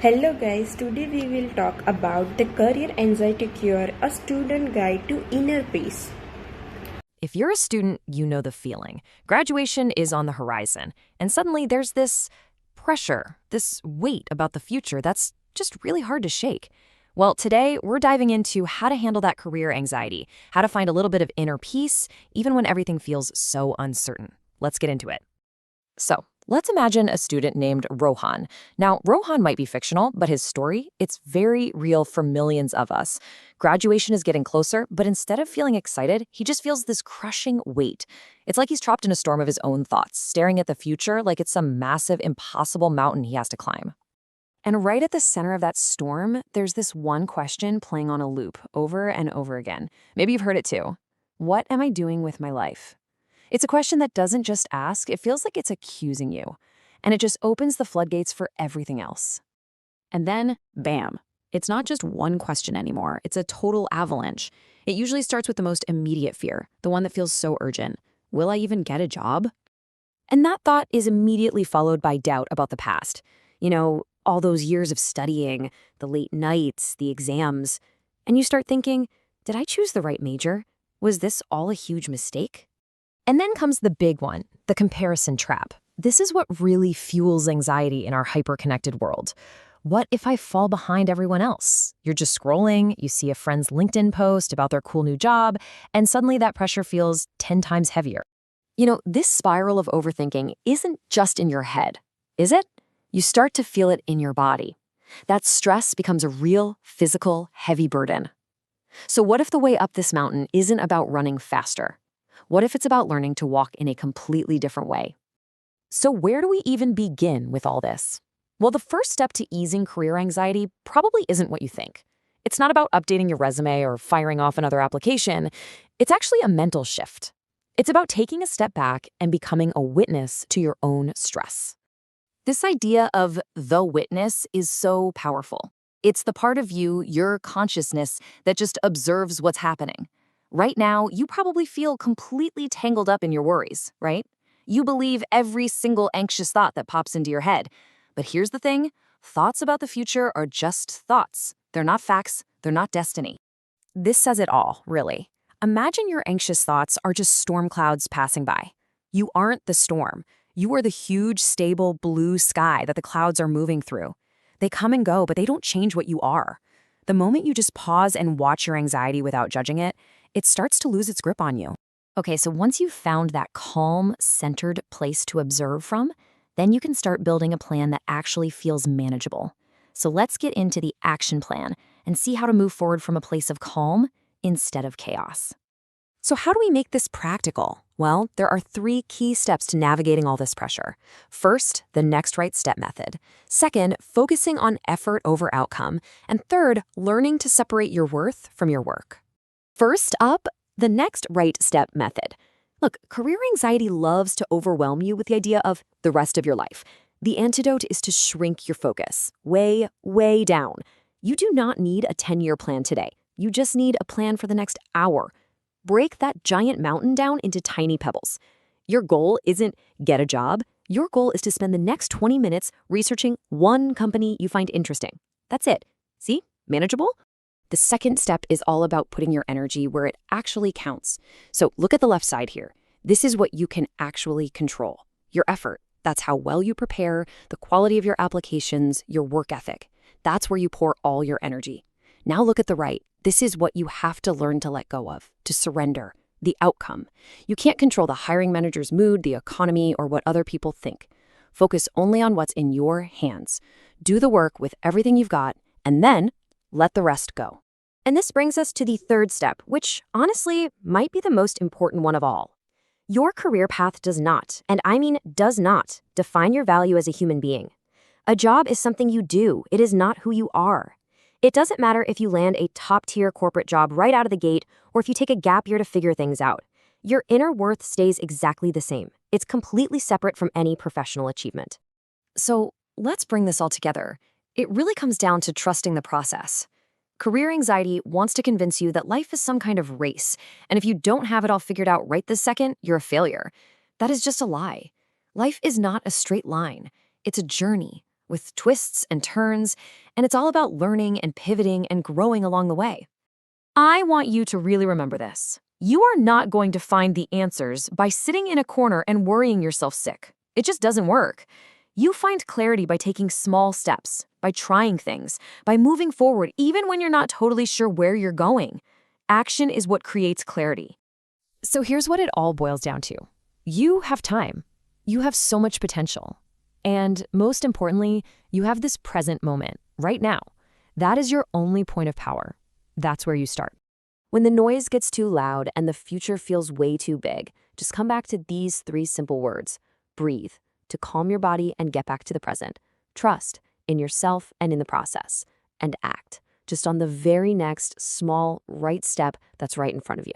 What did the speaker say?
Hello guys, today we will talk about the Career Anxiety Cure, a student guide to inner peace. If you're a student, you know the feeling. Graduation is on the horizon, and suddenly there's this pressure, this weight about the future that's just really hard to shake. Well, today we're diving into how to handle that career anxiety, how to find a little bit of inner peace, even when everything feels so uncertain. Let's get into it. So, let's imagine a student named Rohan. Now, Rohan might be fictional, but his story, it's very real for millions of us. Graduation is getting closer, but instead of feeling excited, he just feels this crushing weight. It's like he's trapped in a storm of his own thoughts, staring at the future like it's some massive, impossible mountain he has to climb. And right at the center of that storm, there's this one question playing on a loop over and over again. Maybe you've heard it too. What am I doing with my life? It's a question that doesn't just ask, it feels like it's accusing you. And it just opens the floodgates for everything else. And then, bam, it's not just one question anymore, it's a total avalanche. It usually starts with the most immediate fear, the one that feels so urgent. Will I even get a job? And that thought is immediately followed by doubt about the past. All those years of studying, the late nights, the exams. And you start thinking, did I choose the right major? Was this all a huge mistake? And then comes the big one, the comparison trap. This is what really fuels anxiety in our hyper-connected world. What if I fall behind everyone else? You're just scrolling, you see a friend's LinkedIn post about their cool new job, and suddenly that pressure feels 10 times heavier. This spiral of overthinking isn't just in your head, is it? You start to feel it in your body. That stress becomes a real, physical, heavy burden. So what if the way up this mountain isn't about running faster? What if it's about learning to walk in a completely different way? So where do we even begin with all this? Well, the first step to easing career anxiety probably isn't what you think. It's not about updating your resume or firing off another application. It's actually a mental shift. It's about taking a step back and becoming a witness to your own stress. This idea of the witness is so powerful. It's the part of you, your consciousness, that just observes what's happening. Right now, you probably feel completely tangled up in your worries, right? You believe every single anxious thought that pops into your head. But here's the thing, thoughts about the future are just thoughts. They're not facts, they're not destiny. This says it all, really. Imagine your anxious thoughts are just storm clouds passing by. You aren't the storm. You are the huge, stable blue sky that the clouds are moving through. They come and go, but they don't change what you are. The moment you just pause and watch your anxiety without judging it, it starts to lose its grip on you. Okay, so once you've found that calm, centered place to observe from, then you can start building a plan that actually feels manageable. So let's get into the action plan and see how to move forward from a place of calm instead of chaos. So how do we make this practical? Well, there are 3 key steps to navigating all this pressure. First, the next right step method. Second, focusing on effort over outcome. And third, learning to separate your worth from your work. First up, the next right step method. Look, career anxiety loves to overwhelm you with the idea of the rest of your life. The antidote is to shrink your focus, way, way down. You do not need a 10-year plan today. You just need a plan for the next hour. Break that giant mountain down into tiny pebbles. Your goal isn't get a job. Your goal is to spend the next 20 minutes researching one company you find interesting. That's it. See? Manageable? The second step is all about putting your energy where it actually counts. So look at the left side here. This is what you can actually control. Your effort. That's how well you prepare, the quality of your applications, your work ethic. That's where you pour all your energy. Now look at the right. This is what you have to learn to let go of, to surrender, the outcome. You can't control the hiring manager's mood, the economy, or what other people think. Focus only on what's in your hands. Do the work with everything you've got, and then let the rest go. And this brings us to the third step, which honestly might be the most important one of all. Your career path does not, and I mean does not, define your value as a human being. A job is something you do. It is not who you are. It doesn't matter if you land a top-tier corporate job right out of the gate or if you take a gap year to figure things out. Your inner worth stays exactly the same. It's completely separate from any professional achievement. So let's bring this all together. It really comes down to trusting the process. Career anxiety wants to convince you that life is some kind of race, and if you don't have it all figured out right this second, you're a failure. That is just a lie. Life is not a straight line. It's a journey, with twists and turns, and it's all about learning and pivoting and growing along the way. I want you to really remember this. You are not going to find the answers by sitting in a corner and worrying yourself sick. It just doesn't work. You find clarity by taking small steps, by trying things, by moving forward even when you're not totally sure where you're going. Action is what creates clarity. So here's what it all boils down to. You have time. You have so much potential. And most importantly, you have this present moment, right now. That is your only point of power. That's where you start. When the noise gets too loud and the future feels way too big, just come back to these 3 simple words. Breathe, to calm your body and get back to the present. Trust in yourself and in the process. And act, just on the very next small right step that's right in front of you.